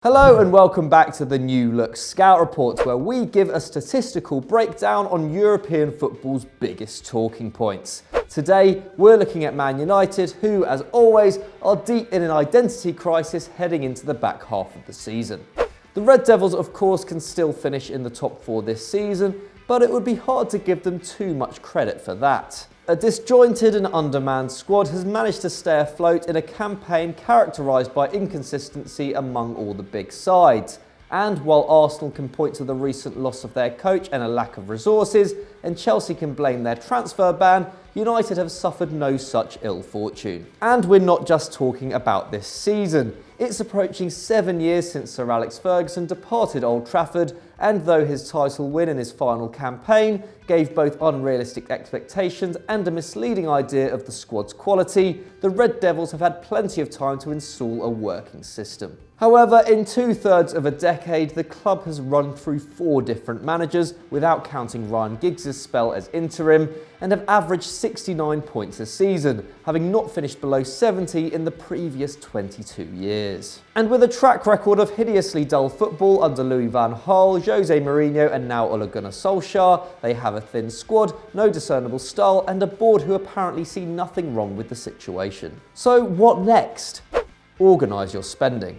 Hello and welcome back to the New Look Scout Reports, where we give a statistical breakdown on European football's biggest talking points. Today, we're looking at Man United, who, as always, are deep in an identity crisis heading into the back half of the season. The Red Devils, of course, can still finish in the top four this season, but it would be hard to give them too much credit for that. A disjointed and undermanned squad has managed to stay afloat in a campaign characterised by inconsistency among all the big sides. And while Arsenal can point to the recent loss of their coach and a lack of resources, and Chelsea can blame their transfer ban, United have suffered no such ill fortune. And we're not just talking about this season. It's approaching 7 years since Sir Alex Ferguson departed Old Trafford, and though his title win in his final campaign gave both unrealistic expectations and a misleading idea of the squad's quality, the Red Devils have had plenty of time to install a working system. However, in 2/3 of a decade, the club has run through 4 different managers, without counting Ryan Giggs' spell as interim, and have averaged 69 points a season, having not finished below 70 in the previous 22 years. And with a track record of hideously dull football under Louis van Gaal, Jose Mourinho and now Ole Gunnar Solskjaer, they have a thin squad, no discernible style, and a board who apparently see nothing wrong with the situation. So what next? Organise your spending.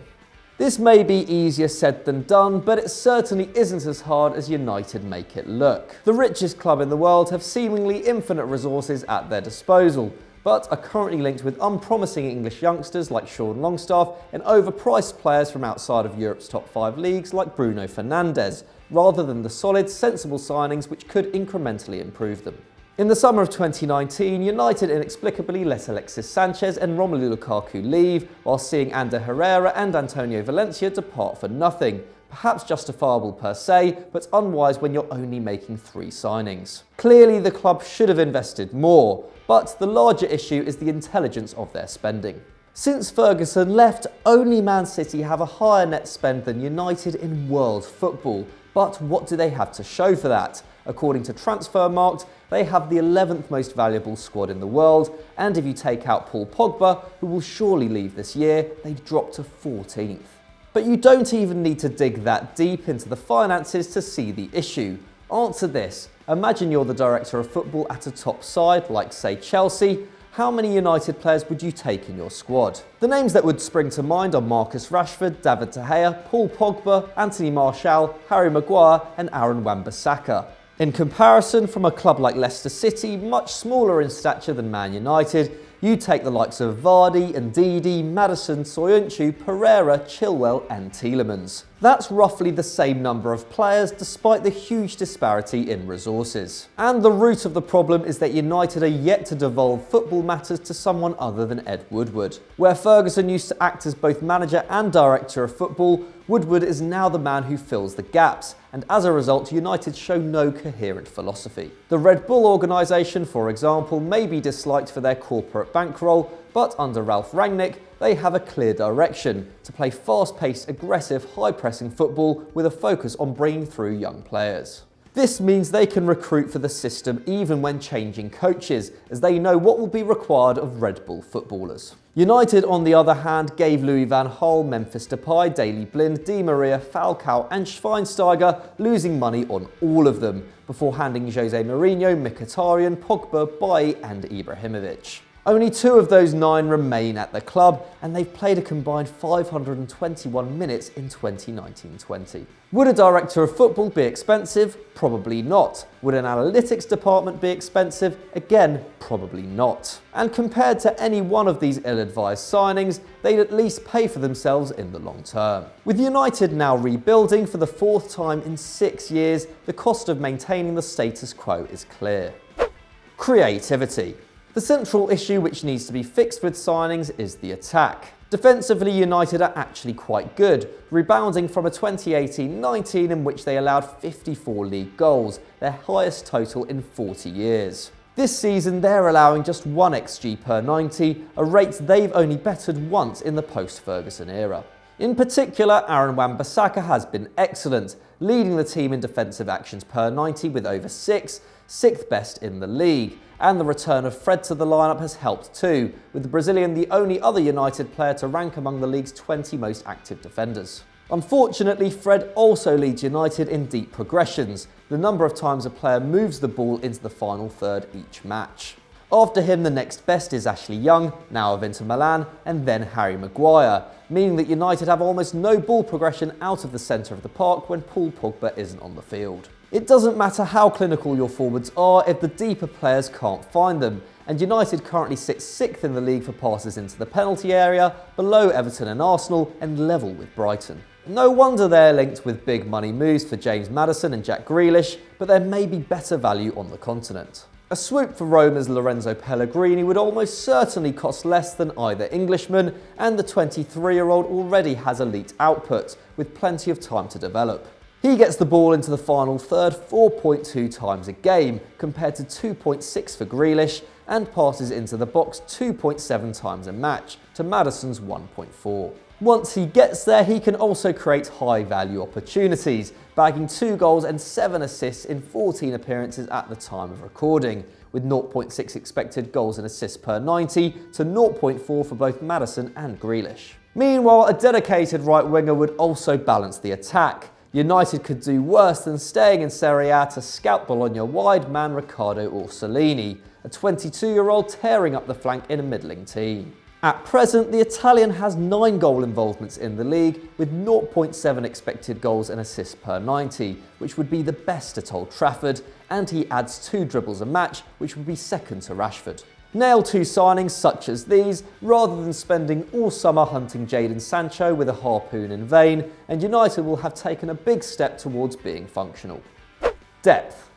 This may be easier said than done, but it certainly isn't as hard as United make it look. The richest club in the world have seemingly infinite resources at their disposal, but are currently linked with unpromising English youngsters like Sean Longstaff and overpriced players from outside of Europe's top 5 leagues like Bruno Fernandes, rather than the solid, sensible signings which could incrementally improve them. In the summer of 2019, United inexplicably let Alexis Sanchez and Romelu Lukaku leave, while seeing Ander Herrera and Antonio Valencia depart for nothing. Perhaps justifiable per se, but unwise when you're only making 3 signings. Clearly, the club should have invested more, but the larger issue is the intelligence of their spending. Since Ferguson left, only Man City have a higher net spend than United in world football. But what do they have to show for that? According to Transfermarkt, they have the 11th most valuable squad in the world, and if you take out Paul Pogba, who will surely leave this year, they've dropped to 14th. But you don't even need to dig that deep into the finances to see the issue. Answer this. Imagine you're the director of football at a top side, like say Chelsea. How many United players would you take in your squad? The names that would spring to mind are Marcus Rashford, David De Gea, Paul Pogba, Anthony Martial, Harry Maguire and Aaron Wan-Bissaka. In comparison, from a club like Leicester City, much smaller in stature than Man United, you take the likes of Vardy, Ndidi, Maddison, Soyuncu, Pereira, Chilwell and Tielemans. That's roughly the same number of players despite the huge disparity in resources. And the root of the problem is that United are yet to devolve football matters to someone other than Ed Woodward. Where Ferguson used to act as both manager and director of football, Woodward is now the man who fills the gaps, and as a result, United show no coherent philosophy. The Red Bull organisation, for example, may be disliked for their corporate bankroll, but under Ralf Rangnick, they have a clear direction to play fast-paced, aggressive, high-pressing football with a focus on bringing through young players. This means they can recruit for the system even when changing coaches, as they know what will be required of Red Bull footballers. United, on the other hand, gave Louis van Gaal, Memphis Depay, Daley Blind, Di Maria, Falcao and Schweinsteiger, losing money on all of them, before handing Jose Mourinho, Mkhitaryan, Pogba, Bailly and Ibrahimovic. Only 2 of those 9 remain at the club, and they've played a combined 521 minutes in 2019-20. Would a director of football be expensive? Probably not. Would an analytics department be expensive? Again, probably not. And compared to any one of these ill-advised signings, they'd at least pay for themselves in the long term. With United now rebuilding for the 4th time in 6 years, the cost of maintaining the status quo is clear. Creativity. The central issue which needs to be fixed with signings is the attack. Defensively, United are actually quite good, rebounding from a 2018-19 in which they allowed 54 league goals, their highest total in 40 years. This season, they're allowing just 1 XG per 90, a rate they've only bettered once in the post-Ferguson era. In particular, Aaron Wan-Bissaka has been excellent, leading the team in defensive actions per 90 with over 6, 6th best in the league. And the return of Fred to the lineup has helped too, with the Brazilian the only other United player to rank among the league's 20 most active defenders. Unfortunately, Fred also leads United in deep progressions, the number of times a player moves the ball into the final third each match. After him, the next best is Ashley Young, now of Inter Milan, and then Harry Maguire, meaning that United have almost no ball progression out of the centre of the park when Paul Pogba isn't on the field. It doesn't matter how clinical your forwards are if the deeper players can't find them, and United currently sits 6th in the league for passes into the penalty area, below Everton and Arsenal, and level with Brighton. No wonder they're linked with big money moves for James Maddison and Jack Grealish, but there may be better value on the continent. A swoop for Roma's Lorenzo Pellegrini would almost certainly cost less than either Englishman, and the 23-year-old already has elite output, with plenty of time to develop. He gets the ball into the final third 4.2 times a game, compared to 2.6 for Grealish, and passes into the box 2.7 times a match, to Maddison's 1.4. Once he gets there, he can also create high-value opportunities, bagging 2 goals and 7 assists in 14 appearances at the time of recording, with 0.6 expected goals and assists per 90 to 0.4 for both Maddison and Grealish. Meanwhile, a dedicated right winger would also balance the attack. United could do worse than staying in Serie A to scout Bologna wide man Riccardo Orsolini, a 22-year-old tearing up the flank in a middling team. At present, the Italian has 9 goal involvements in the league, with 0.7 expected goals and assists per 90, which would be the best at Old Trafford, and he adds 2 dribbles a match, which would be second to Rashford. Nail 2 signings such as these, rather than spending all summer hunting Jadon Sancho with a harpoon in vain, and United will have taken a big step towards being functional. Depth.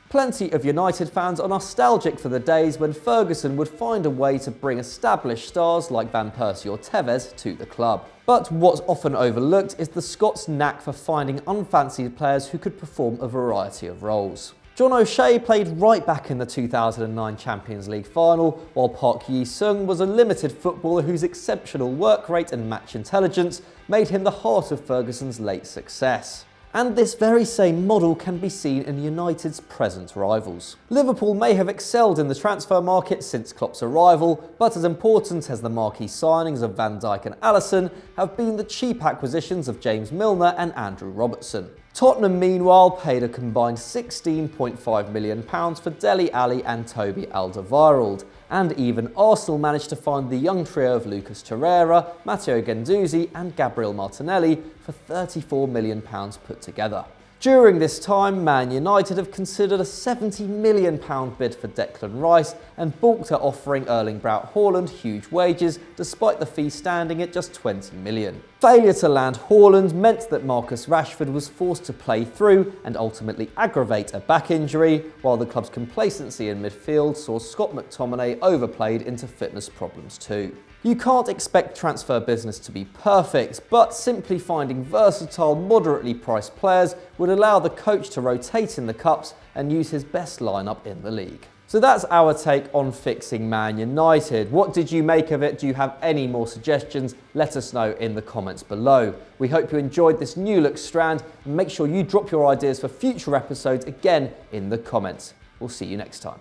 Plenty of United fans are nostalgic for the days when Ferguson would find a way to bring established stars like Van Persie or Tevez to the club. But what's often overlooked is the Scots' knack for finding unfancied players who could perform a variety of roles. John O'Shea played right back in the 2009 Champions League final, while Park Yi-sung was a limited footballer whose exceptional work rate and match intelligence made him the heart of Ferguson's late success. And this very same model can be seen in United's present rivals. Liverpool may have excelled in the transfer market since Klopp's arrival, but as important as the marquee signings of Van Dijk and Alisson have been the cheap acquisitions of James Milner and Andrew Robertson. Tottenham, meanwhile, paid a combined £16.5 million for Dele Alli and Toby Alderweireld, and even Arsenal managed to find the young trio of Lucas Torreira, Matteo Guendouzi and Gabriel Martinelli for £34 million put together. During this time, Man United have considered a £70 million bid for Declan Rice and balked at offering Erling Braut Haaland huge wages, despite the fee standing at just £20 million. Failure to land Haaland meant that Marcus Rashford was forced to play through and ultimately aggravate a back injury, while the club's complacency in midfield saw Scott McTominay overplayed into fitness problems too. You can't expect transfer business to be perfect, but simply finding versatile, moderately priced players would allow the coach to rotate in the cups and use his best lineup in the league. So that's our take on fixing Man United. What did you make of it? Do you have any more suggestions? Let us know in the comments below. We hope you enjoyed this new look strand, and make sure you drop your ideas for future episodes again in the comments. We'll see you next time.